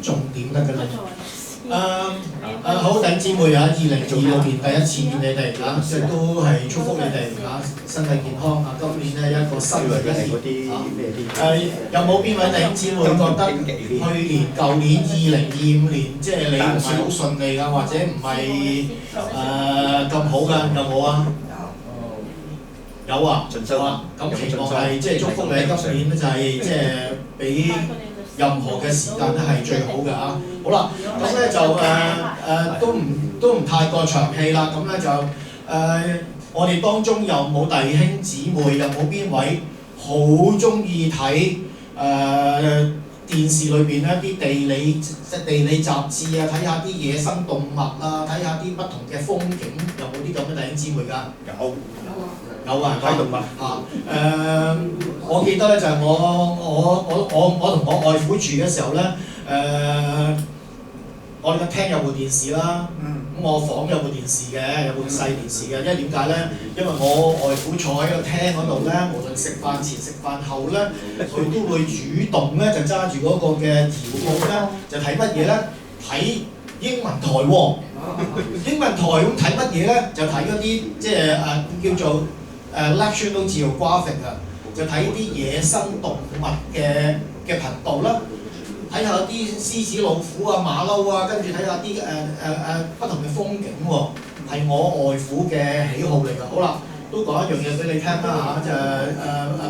重點得㗎啦。好，弟兄姊妹啊，2026年第一次見你哋啊，亦都係祝福你哋啊，身體健康啊！今年咧一個新嘅一年啊。有冇邊位弟兄姊妹覺得舊年2025年即係你唔係好順利㗎，或者唔係咁好㗎？有冇啊？有啊，咁期望係即係祝福你今年咧就係即係比任何嘅時間咧係最好嘅啊！好啦，咁咧就都唔太過長氣啦，咁咧就我哋當中有冇弟兄姊妹，有冇邊位好中意睇電視裏邊咧啲地理雜誌啊，睇下啲野生動物啊，睇下啲不同嘅風景，有冇啲咁嘅弟兄姊妹㗎？有啊，睇動物我記得咧就係我同我外父住嘅時候咧，我哋個廳有部電視啦，咁我房有部電視嘅，有部細電視嘅，因為點解咧？因為我外父坐喺個廳嗰度咧，無論食飯前食飯後咧，佢都會主動咧就揸住嗰個嘅遙控咧，就睇乜嘢咧？睇英文台喎，英文台咁睇乜嘢咧？就睇嗰啲即係叫做National Geographic 啊，就睇啲野生動物嘅頻道啦，睇下啲獅子、老虎啊、馬騮啊，跟住睇下啲不同嘅風景喎，係我外父嘅喜好嚟㗎。好啦，都講一樣嘢俾你聽啦嚇，就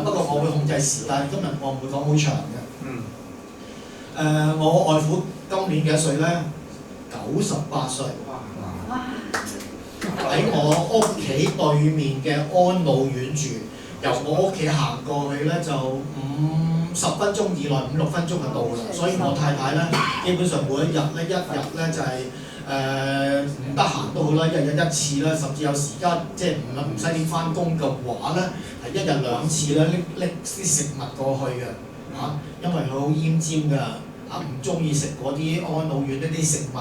不過我會控制時間，今日我唔會講好長嘅。我外父今年幾多歲咧？98歲。喺我屋企對面嘅安老院住，由我屋企行過去咧就10分鐘以內，5-6分鐘就到啦。所以我太太咧，基本上每一日咧就係唔得閒都好啦，一日一次啦，甚至有時間即係唔使點翻工嘅話咧，係一日2次咧拎啲食物過去嘅嚇，因為佢好奄尖㗎。唔中意食嗰啲安老院呢啲食物，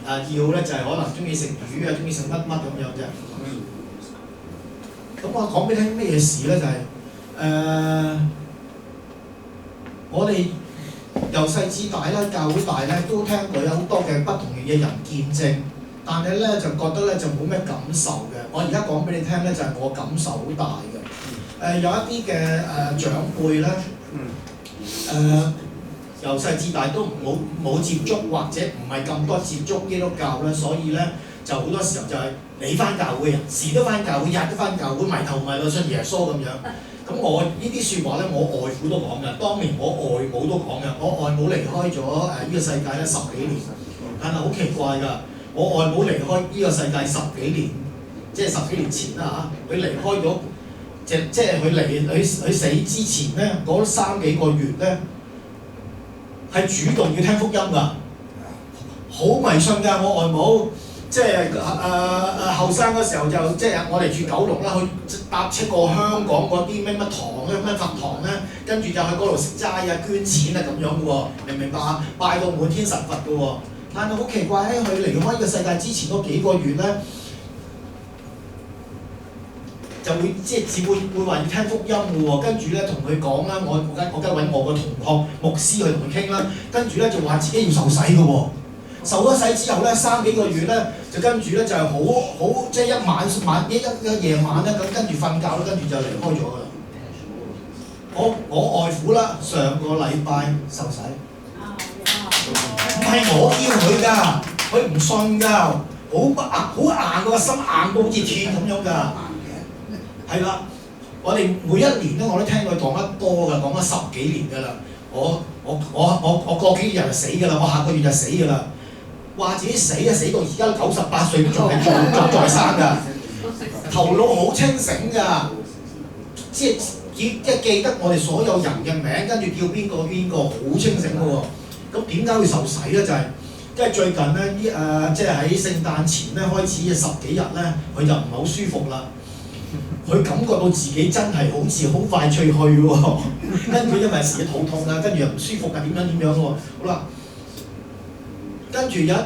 要咧就係可能中意食魚啊，中意食乜咁樣啫。咁我講俾你聽咩事咧？就係我哋由細至大咧，教會大咧都聽過有好多嘅不同嘅人見證，但係咧就覺得咧就冇咩感受嘅。我而家講俾你聽咧，就係我感受好大嘅。有一啲嘅長輩咧，由細至大都冇接觸或者唔係咁多接觸基督教咧，所以咧就好多時候就係你翻教會啊，時都翻教會，日都翻教會，埋頭埋腦信耶穌咁樣。咁我呢啲説話咧，我外父都講嘅，當年我外母都講嘅。我外母離開咗呢個世界咧10幾年，但係好奇怪㗎，我外母離開呢個世界10幾年，即係10幾年前啦嚇，佢離開咗，即係佢死之前咧嗰3幾個月咧。係主動要聽福音㗎，好迷信㗎。我外母即係後生嗰時候就即係我哋住九龍啦，去搭車過香港嗰啲乜堂咧、乜佛堂咧，跟住就去嗰度食齋啊、捐錢啊咁樣嘅喎，明唔明白啊？拜到滿天神佛嘅喎，但係好奇怪咧，佢離開呢個世界之前嗰幾個月咧，就會即係只會話要聽福音嘅喎，跟住咧同佢講啦，我梗揾我個同學牧師去同佢傾啦，跟住咧就話自己要受洗嘅喎，受咗洗之後咧3幾個月咧，就跟住咧就係好即係一夜晚咧，咁跟住瞓覺啦，跟住就離開咗㗎啦。我外父啦，上個禮拜受洗，唔係我叫佢㗎，佢唔信㗎，好硬個心硬到好似鐵咁樣㗎。係啦，我哋每一年咧我都聽佢講得多㗎，講咗10幾年㗎啦。我過幾日就死㗎啦，我下個月就死㗎啦。話自己死到而家98歲仲係仲在生㗎，頭腦好清醒㗎，即係記得我哋所有人嘅名，跟住叫邊個好清醒㗎喎。咁點解會受洗咧？就係因為最近咧即係喺聖誕前咧開始嘅10幾日咧，佢就唔係好舒服啦。佢感覺到自己真係好似好快脆去喎，跟住因為時肚痛啊，跟住又唔舒服啊，點樣喎？好啦，跟住有一日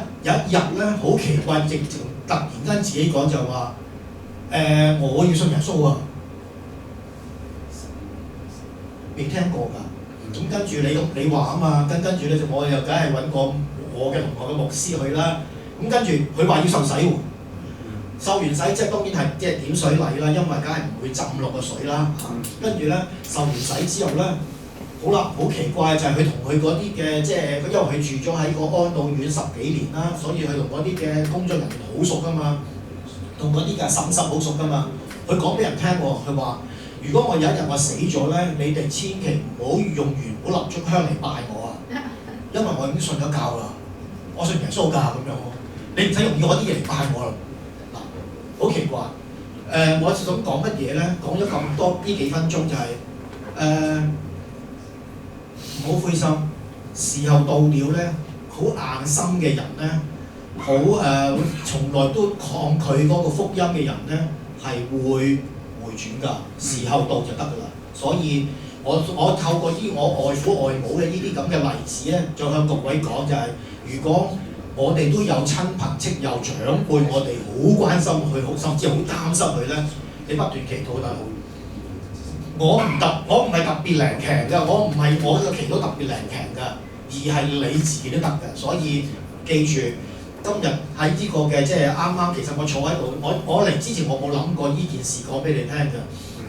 咧，好奇怪，直情突然間自己講就話我要信耶穌啊，未聽過㗎。咁跟住你話啊嘛，跟住咧就我又梗係揾我嘅同學嘅牧師去啦。咁跟住佢話要受洗喎，受完洗即係當然係即係點水禮啦，因為梗係唔會浸落個水啦。跟住咧受完洗之後咧，好啦，好奇怪就係佢同佢嗰啲嘅即係因為佢住咗喺個安老院10幾年啦，所以佢同嗰啲嘅工作人員好熟噶嘛，同嗰啲嘅嬸嬸好熟噶嘛。佢講俾人聽喎，佢話：如果我有一日我死咗咧，你哋千祈唔好用元寶蠟燭香嚟拜我啊，因為我已經信咗教啦，我信耶穌教咁樣。你唔使用嗰啲嘢嚟拜我啦。嗱，好奇怪。我想講乜嘢咧？講咗咁多呢幾分鐘就係唔好灰心，時候到了咧，好硬心嘅人咧，好從來都抗拒嗰個福音嘅人咧，係會回轉㗎。時候到就得㗎啦。所以我透過啲我外父外母嘅呢啲咁嘅例子咧，再向各位講就係、如果我哋都有親朋戚友長輩，我哋好關心佢，好甚至好擔心佢咧，你不斷祈禱就好。我唔係特別靈強㗎，我嘅祈禱特別靈強㗎，而係你自己都得㗎。所以記住，今日喺呢個嘅即係啱啱，其實我坐喺度，我嚟之前我冇諗過呢件事講俾你聽㗎。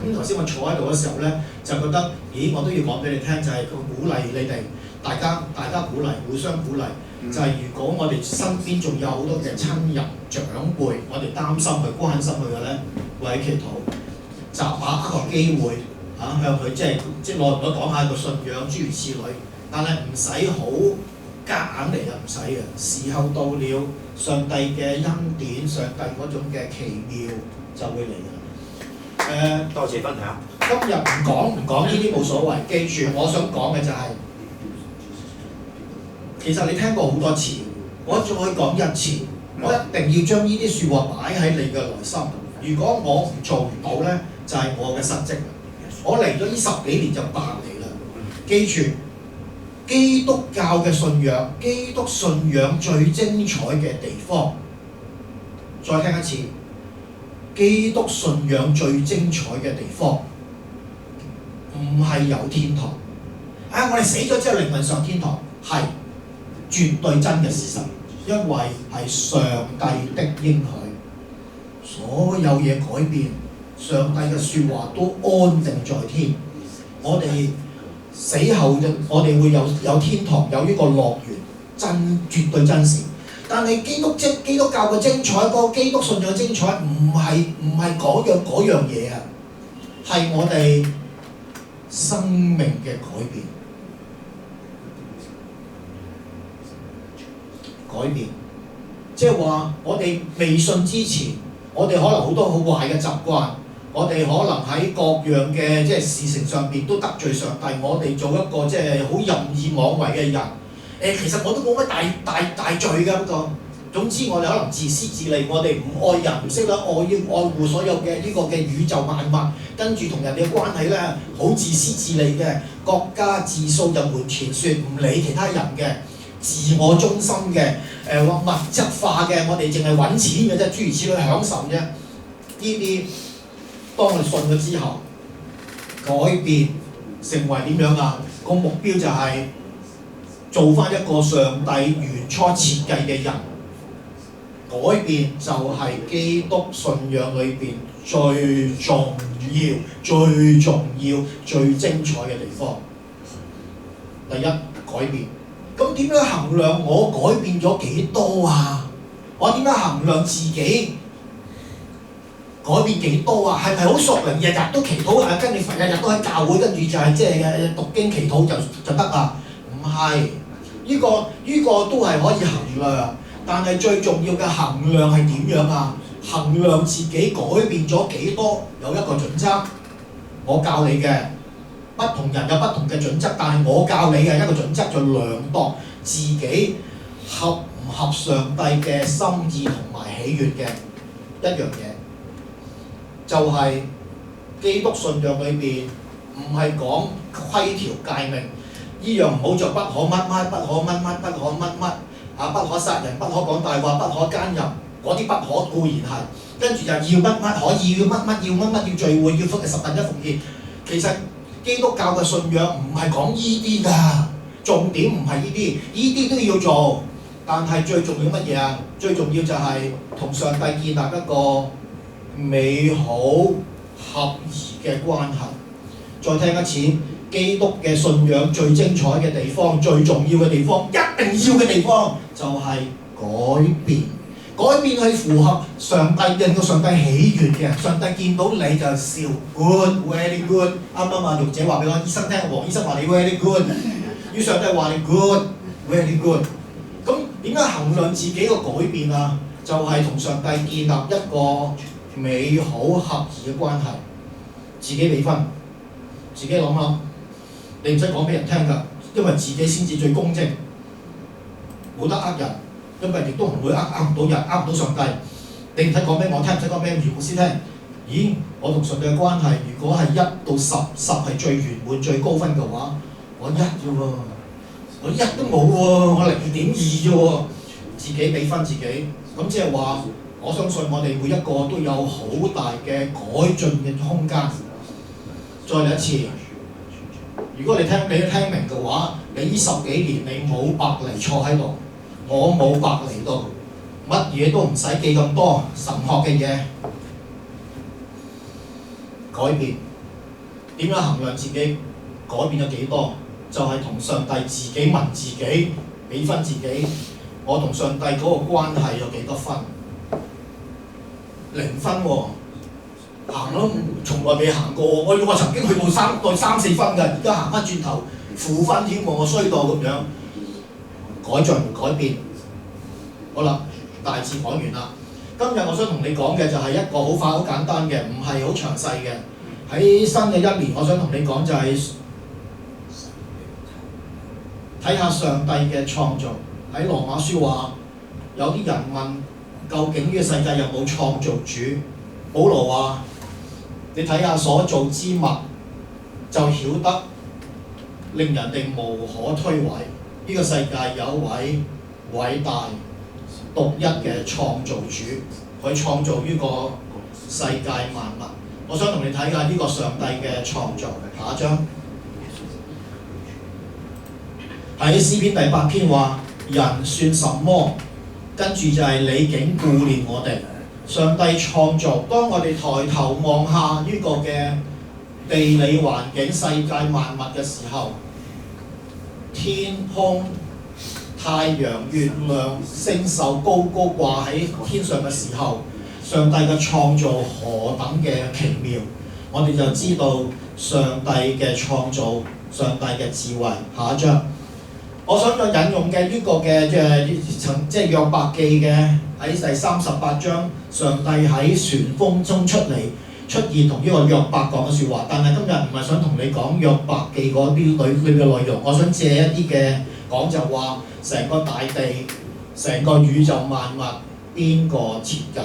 咁頭先我坐喺度嘅時候咧，就覺得，咦，我都要講俾你聽，就係鼓勵你哋，大家鼓勵，互相鼓勵。就係如果我哋身邊仲有好多嘅親人長輩，我哋擔心佢、關心佢嘅咧，為祈禱，集把握個機會向佢即係耐唔耐講下個信仰諸如此類，但係唔使好夾硬嚟嘅，唔使嘅。時候到了，上帝嘅恩典、上帝嗰種嘅奇妙就會嚟㗎。多謝分享。今日唔講呢啲冇所謂，記住我想講嘅就係、其實你聽過好多次，我再講一次，我一定要將呢啲説話擺喺你嘅內心。如果我做唔到咧，就係、我嘅失職。我嚟咗呢10幾年就白嚟啦。記住，基督教嘅信仰，基督信仰最精彩嘅地方，再聽一次，基督信仰最精彩嘅地方，唔係有天堂。我哋死咗之後靈魂上天堂，係絕對真嘅事實，因為係上帝的應許，所有嘢改變，上帝嘅説話都安定在天。我哋死後我哋會有天堂，有呢個樂園，絕對真實。但係基督教嘅精彩，嗰個基督信仰嘅精彩，唔係嗰樣嘢啊，係我哋生命嘅改變。即係話我哋未信之前，我哋可能好多好壞嘅習慣，我哋可能喺各樣嘅即係事情上邊都得罪上帝，我哋做一個即係好任意妄為嘅人。其實我都冇乜大罪㗎，不過總之我哋可能自私自利，我哋唔愛人，唔識得愛護所有嘅呢個嘅宇宙萬物，跟住同人哋嘅關係咧好自私自利嘅，國家自掃就門前雪，唔理其他人嘅。自我中心嘅，物質化嘅，我哋淨係揾錢嘅啫，諸如此類享受啫。呢啲當我哋信咗之後，改變成為點樣啊？個目標就係做翻一個上帝原初設計嘅人。改變就係基督信仰裏邊最重要、最精彩嘅地方。第一，改變。咁點樣衡量我改變咗幾多啊？我點樣衡量自己改變幾多啊？係咪好熟靈，日日都祈禱啊？跟住日日都喺教會，跟住就係即係讀經祈禱就得啊？唔係，呢個都係可以衡量，但係最重要嘅衡量係點樣啊？衡量自己改變咗幾多，有一個準則，我教你嘅。不同人有不同嘅準則，但係我教你嘅一個準則就量度自己合唔合上帝嘅心意同埋喜悅嘅一樣嘢，就係基督信仰裏邊唔係講規條誡命，呢樣唔好做，不可乜乜，不可乜乜，不可乜乜，不可殺人，不可講大話，不可奸淫，嗰啲不可固然係，跟住就要乜乜可以，要乜乜要乜乜要聚會，要10分一奉獻，其實基督教嘅信仰唔係講依啲㗎，重點唔係依啲，依啲都要做，但係最重要乜嘢啊？最重要就係同上帝建立一個美好合宜嘅關係。再聽一次，基督嘅信仰最精彩嘅地方、最重要嘅地方、一定要嘅地方就係改變。改變去符合上帝，令到上帝喜悅嘅。上帝見到你就笑 ，good，very good。啱啱啊，玉姐話俾我醫生聽，黃醫生話你 very good， 要上帝話你 good，very good。咁點解衡量自己個改變啊？就係同上帝建立一個美好合宜嘅關係。自己俾分，自己諗下，你唔使講俾人聽㗎，因為自己先至最公正，冇得呃人。因為亦都唔會呃唔到人，呃唔到上帝。你唔使講俾我聽，唔使講俾余牧師聽。咦，我同上帝嘅關係，如果係1到10，10係最圓滿、最高分嘅話，我1啫喎，我1都冇喎，我0.2啫喎，自己俾分自己。咁即係話，我相信我哋每一個都有好大嘅改進嘅空間。再嚟一次，如果你聽明嘅話，你呢10幾年你冇白嚟坐喺度。我冇白嚟到，乜嘢都唔使記咁多神學嘅嘢，改變點樣衡量自己改變咗幾多？就係同上帝自己問自己，俾分自己，我同上帝嗰個關係有幾多分？0分喎，行咯，從來未行過。我曾經去到3、4分㗎，而家行翻轉頭負分添喎，我衰到咁樣。改進改變，好啦，大致講完啦。今日我想同你講嘅就係一個好快好簡單嘅，唔係好詳細嘅。喺新嘅一年，我想同你講就係睇下上帝嘅創造。喺羅馬書話，有啲人問究竟呢個世界有冇創造主？保羅話：你睇下所造之物，就曉得令人哋無可推諉。呢個世界有一位偉大獨一嘅創造主，佢創造呢個世界萬物。我想同你睇下呢個上帝嘅創造。下一章喺詩篇第8篇話：人算什麼？跟住就係你竟顧念我哋。上帝創造，當我哋抬頭望下呢個嘅地理環境、世界萬物嘅時候，天空、太陽、月亮、星宿高高掛喺天上嘅時候，上帝嘅創造何等嘅奇妙，我哋就知道上帝嘅創造、上帝嘅智慧。下一章，我想再引用嘅呢個嘅即係約伯記嘅喺第38章，上帝喺旋風中出現同呢個約伯講嘅説話，但係今日唔係想同你講約伯記嗰啲裏嘅內容，我想借一啲嘅講就話成個大地、成個宇宙萬物邊個設計？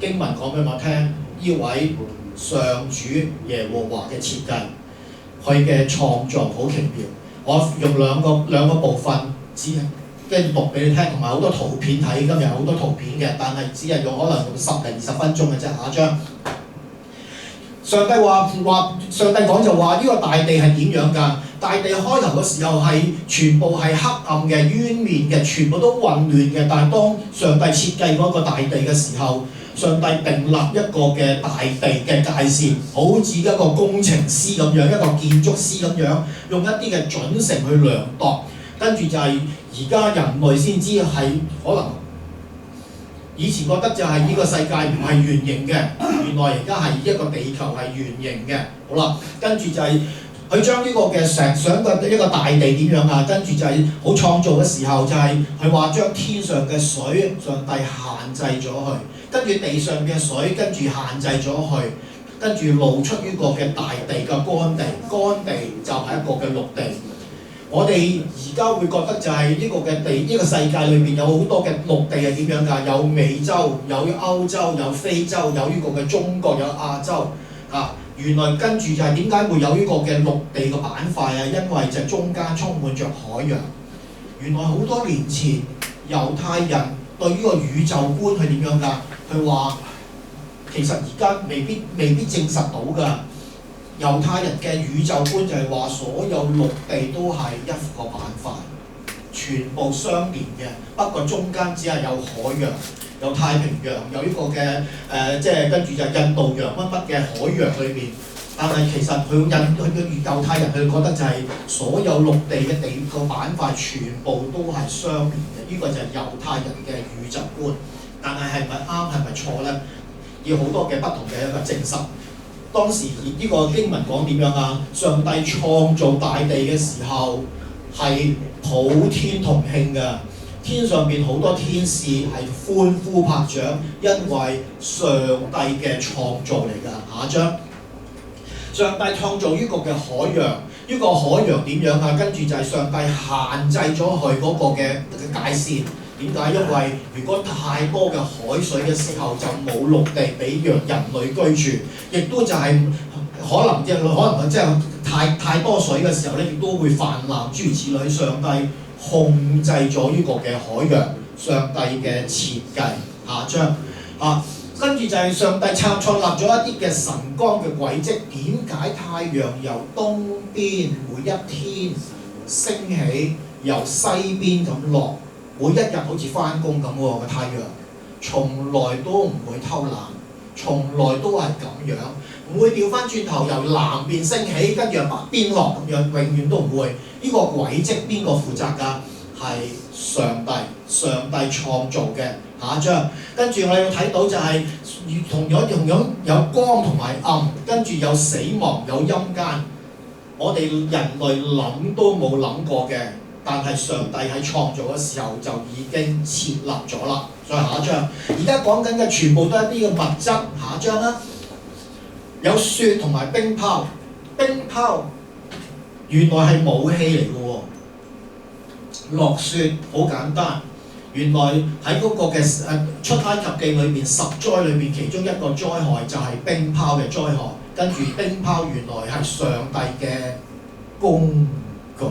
經文講俾我聽，呢位上主耶和華嘅設計，佢嘅創造好奇妙。我用兩個部分跟住讀俾你聽，同埋好多圖片睇。今日有好多圖片嘅，但係只係可能用10零20分鐘嘅啫。下一章，上帝上帝講就話呢個大地係點樣㗎？大地開頭嘅時候係全部係黑暗嘅、淵面嘅，全部都混亂嘅。但係當上帝設計嗰個大地嘅時候，上帝訂立一個嘅大地嘅界線，好似一個工程師咁樣，一個建築師咁樣，用一啲嘅準繩去量度。跟住就係而家人類先知係可能以前覺得就係呢個世界唔係圓形嘅，原來而家係一個地球係圓形嘅。好啦，跟住就係佢將呢個嘅想一個大地點樣啊？跟住就係好創造嘅時候，就係佢話將天上嘅水上帝限制咗佢，跟住地上嘅水跟住限制咗佢，跟住露出呢個嘅大地嘅乾地，乾地就係一個嘅陸地。我哋而家會覺得就係呢個嘅地，呢個世界裏面有好多嘅陸地係點樣㗎？有美洲，有歐洲，有非洲，有呢個嘅中國，有亞洲啊。原來跟住就係點解會有呢個嘅陸地嘅板塊啊？因為就中間充滿着海洋。原來好多年前猶太人對呢個宇宙觀係點樣㗎？佢話其實而家未必證實到㗎。猶太人嘅宇宙觀就係話，所有陸地都係一個板塊，全部相連嘅。不過中間只係有海洋、有太平洋、有呢個嘅即係跟住就印度洋乜乜嘅海洋裏邊。但係其實佢嘅猶太人佢覺得就係所有陸地嘅地個板塊全部都係相連嘅。呢個就係猶太人嘅宇宙觀。但係係咪啱係咪錯咧？要好多嘅不同嘅一個證實。當時呢個經文講點樣啊？上帝創造大地嘅時候係普天同慶嘅，天上邊好多天使係歡呼拍掌，因為上帝嘅創造嚟㗎。下一章，上帝創造呢個嘅海洋，呢個海洋點樣啊？跟住就係上帝限制咗佢嗰個嘅界線。點解？因為如果太多嘅海水嘅時候，就冇陸地俾人類居住，亦都就係可能即係太多水嘅時候咧，亦都會泛濫諸如此類。上帝控制咗呢個嘅海洋，上帝嘅設計。下章跟住就係上帝創立咗一啲嘅晨光嘅軌跡。點解太陽由東邊每一天升起，由西邊咁落？每一日好似翻工咁喎，個太陽從來都唔會偷懶，從來都係咁樣，唔會調翻轉頭由南邊升起，跟住由北邊落咁樣，永遠都唔會。呢個軌跡邊個負責㗎？係上帝，上帝創造嘅。下一章，跟住我哋要睇到就係同樣有光同埋暗，跟住有死亡有陰間，我哋人類諗都冇諗過嘅。但係上帝喺創造嘅時候就已經設立咗啦。再下一章，而家講緊嘅全部都係一啲嘅物質。下一章啦，有雪同埋冰雹。冰雹原來係武器嚟嘅喎。落雪好簡單，原來喺嗰個嘅出埃及記裏邊10災裏邊，其中一個災害就係冰雹嘅災害。跟住冰雹原來係上帝嘅工具。